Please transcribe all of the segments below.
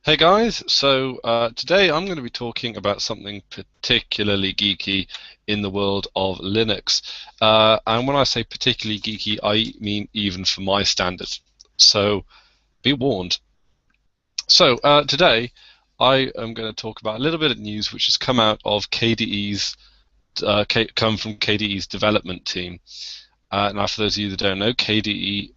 Hey guys, today I'm going to be talking about something particularly geeky in the world of Linux. And when I say particularly geeky, I mean even for my standards. So be warned. Today I am going to talk about a little bit of news which has come out of come from KDE's development team. Now, for those of you that don't know, KDE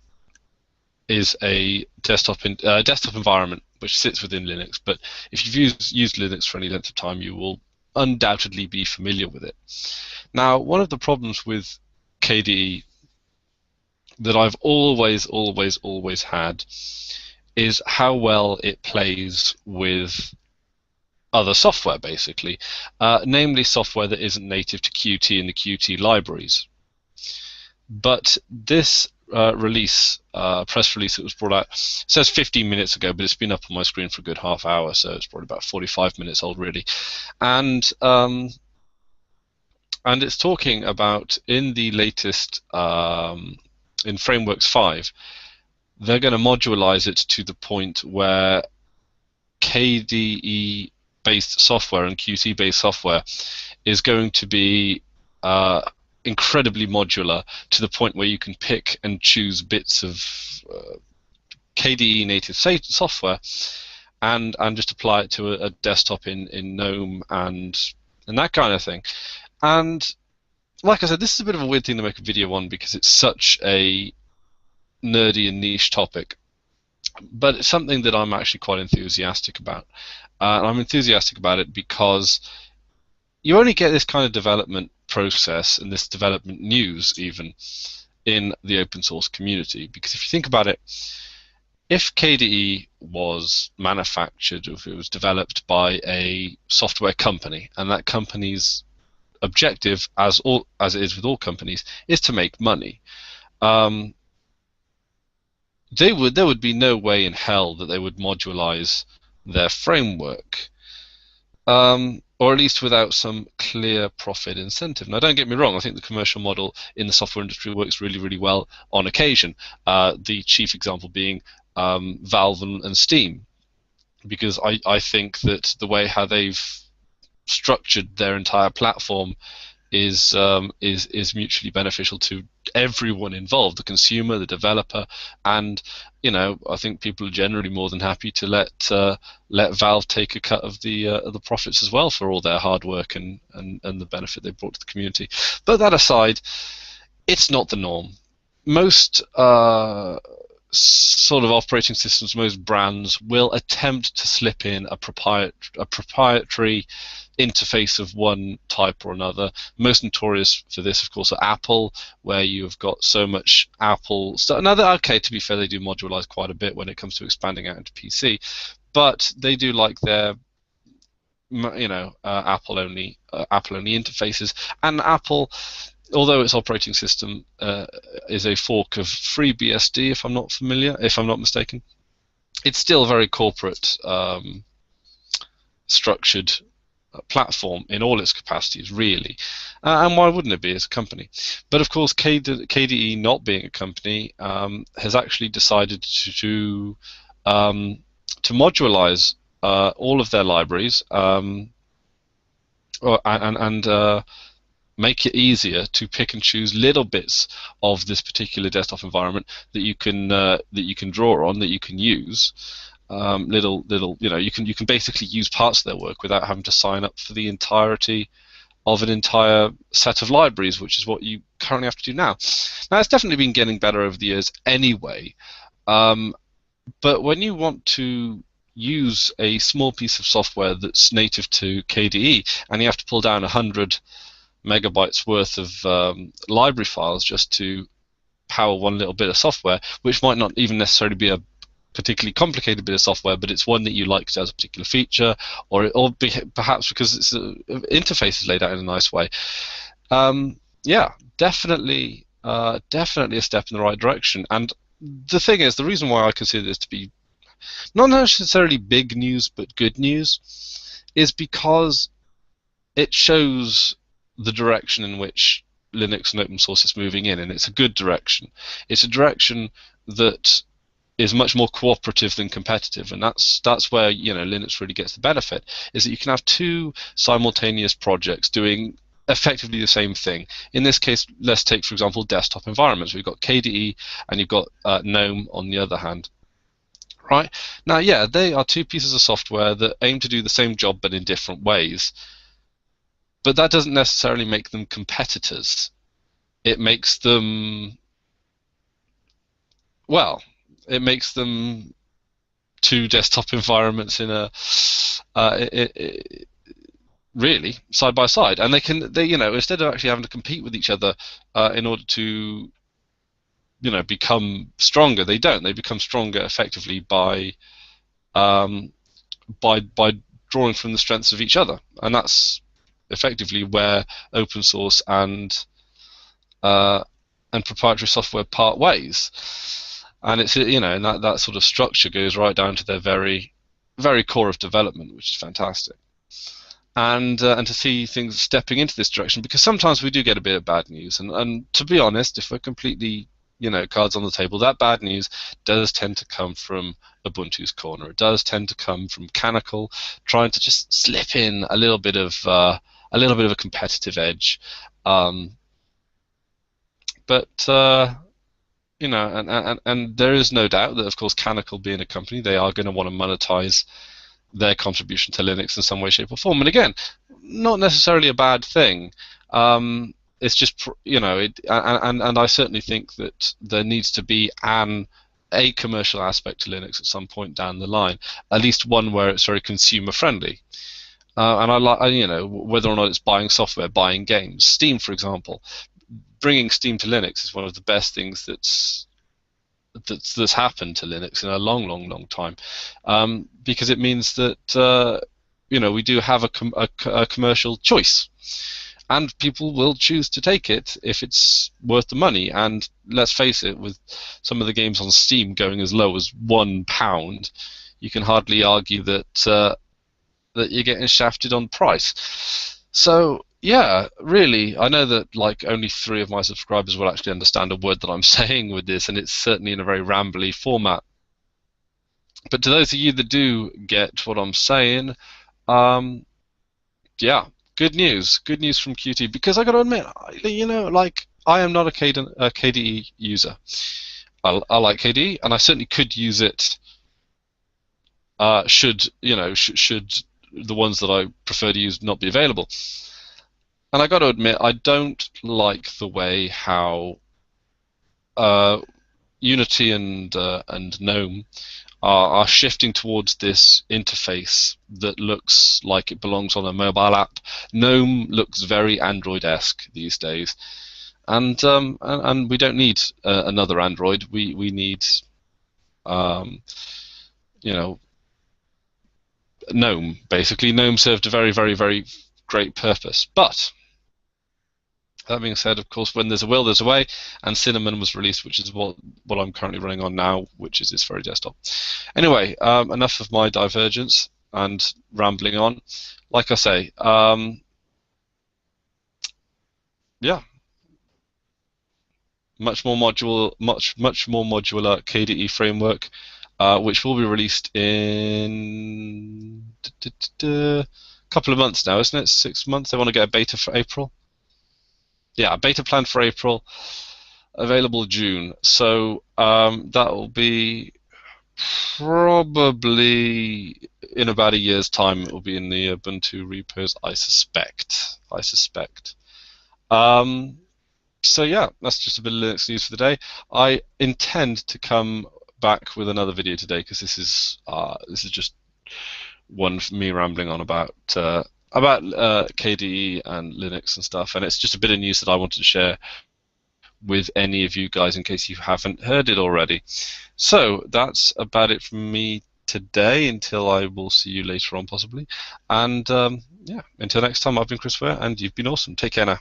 is a desktop environment which sits within Linux. But if you've used Linux for any length of time, you will undoubtedly be familiar with it. Now, one of the problems with KDE that I've always had is how well it plays with other software, basically, namely software that isn't native to Qt and the Qt libraries. But this press release that was brought out, says 15 minutes ago, but it's been up on my screen for a good half hour, so it's probably about 45 minutes old, really. And and it's talking about in the latest in Frameworks 5, they're going to modularize it to the point where KDE based software and Qt based software is going to be incredibly modular to the point where you can pick and choose bits of KDE native software and just apply it to a desktop in GNOME and that kind of thing. And like I said, this is a bit of a weird thing to make a video on because it's such a nerdy and niche topic, but it's something that I'm actually quite enthusiastic about. And I'm enthusiastic about it because you only get this kind of development process and this development news even in the open source community. Because if you think about it, if KDE was manufactured, or if it was developed by a software company, and that company's objective, as it is with all companies, is to make money, there would be no way in hell that they would modularize their framework, or at least without some clear profit incentive. Now, don't get me wrong, I think the commercial model in the software industry works really well on occasion, the chief example being Valve and Steam, because I think that the way how they've structured their entire platform is mutually beneficial to everyone involved, the consumer, the developer, and I think people are generally more than happy to let Valve take a cut of the profits as well for all their hard work and the benefit they brought to the community. But that aside, it's not the norm. Most sort of operating systems, most brands will attempt to slip in a proprietary interface of one type or another. Most notorious for this, of course, are Apple, where you've got so much Apple stuff. Now, okay, to be fair, they do modularize quite a bit when it comes to expanding out into PC, but they do like their Apple only interfaces. And Apple, although its operating system is a fork of FreeBSD, if I'm not mistaken, it's still a very corporate structured platform in all its capacities, really. And why wouldn't it be as a company? But of course, KDE, not being a company, has actually decided to modularize all of their libraries and make it easier to pick and choose little bits of this particular desktop environment that you can draw on, that you can use. You can basically use parts of their work without having to sign up for the entirety of an entire set of libraries, which is what you currently have to do now. Now, it's definitely been getting better over the years anyway, but when you want to use a small piece of software that's native to KDE and you have to pull down 100 megabytes worth of library files just to power one little bit of software, which might not even necessarily be a particularly complicated bit of software, but it's one that you like as a particular feature, or perhaps because its interface is laid out in a nice way. Yeah, definitely a step in the right direction. And the thing is, the reason why I consider this to be not necessarily big news, but good news, is because it shows the direction in which Linux and open source is moving in, and it's a good direction. It's a direction that is much more cooperative than competitive, and that's where, you know, Linux really gets the benefit, is that you can have two simultaneous projects doing effectively the same thing. In this case, let's take, for example, desktop environments. We've got KDE and you've got GNOME on the other hand. Right? Now, yeah, they are two pieces of software that aim to do the same job but in different ways. But that doesn't necessarily make them competitors. It makes them, well, it makes them two desktop environments in a really side by side, and they you know, instead of actually having to compete with each other in order to, you know, become stronger, they don't. They become stronger effectively um, by drawing from the strengths of each other, and that's effectively where open source and proprietary software part ways. And it's, you know, and that sort of structure goes right down to their very core of development, which is fantastic. And to see things stepping into this direction, because sometimes we do get a bit of bad news, and to be honest, if we're completely, you know, cards on the table, that bad news does tend to come from Ubuntu's corner. It does tend to come from Canonical trying to just slip in a little bit of a competitive edge, but you know, and there is no doubt that, of course, Canonical being a company, they are going to want to monetize their contribution to Linux in some way, shape, or form. And again, not necessarily a bad thing. It's just, you know, and I certainly think that there needs to be a commercial aspect to Linux at some point down the line, at least one where it's very consumer friendly. And I like, you know, whether or not it's buying software, buying games. Steam, for example, bringing Steam to Linux is one of the best things that's happened to Linux in a long time, because it means that you know, we do have a commercial choice, and people will choose to take it if it's worth the money. And let's face it, with some of the games on Steam going as low as £1, you can hardly argue that that you're getting shafted on price. So yeah, really, I know that like only 3 of my subscribers will actually understand a word that I'm saying with this, and it's certainly in a very rambly format. But to those of you that do get what I'm saying, yeah, good news from QT. Because I got to admit, you know, like, I am not a KDE user. I like KDE, and I certainly could use it. Should the ones that I prefer to use not be available. And I got to admit, I don't like the way how Unity and GNOME are shifting towards this interface that looks like it belongs on a mobile app. GNOME looks very Android-esque these days, and we don't need another Android. We need you know, GNOME. Basically, GNOME served a very great purpose, but that being said, of course, when there's a will, there's a way, and Cinnamon was released, which is what I'm currently running on now, which is this very desktop. Anyway, enough of my divergence and rambling on. Like I say, yeah, much more modular KDE framework, which will be released in a couple of months now, isn't it? 6 months. They want to get a beta for April. Yeah, beta planned for April, available June. So that will be probably in about a year's time. It will be in the Ubuntu repos, I suspect. So yeah, that's just a bit of Linux news for the day. I intend to come back with another video today, because this is just one for me rambling on about KDE and Linux and stuff, and it's just a bit of news that I wanted to share with any of you guys in case you haven't heard it already. So that's about it from me today, until I will see you later on possibly. And yeah, until next time, I've been Chris Ware, and you've been awesome. Take care now.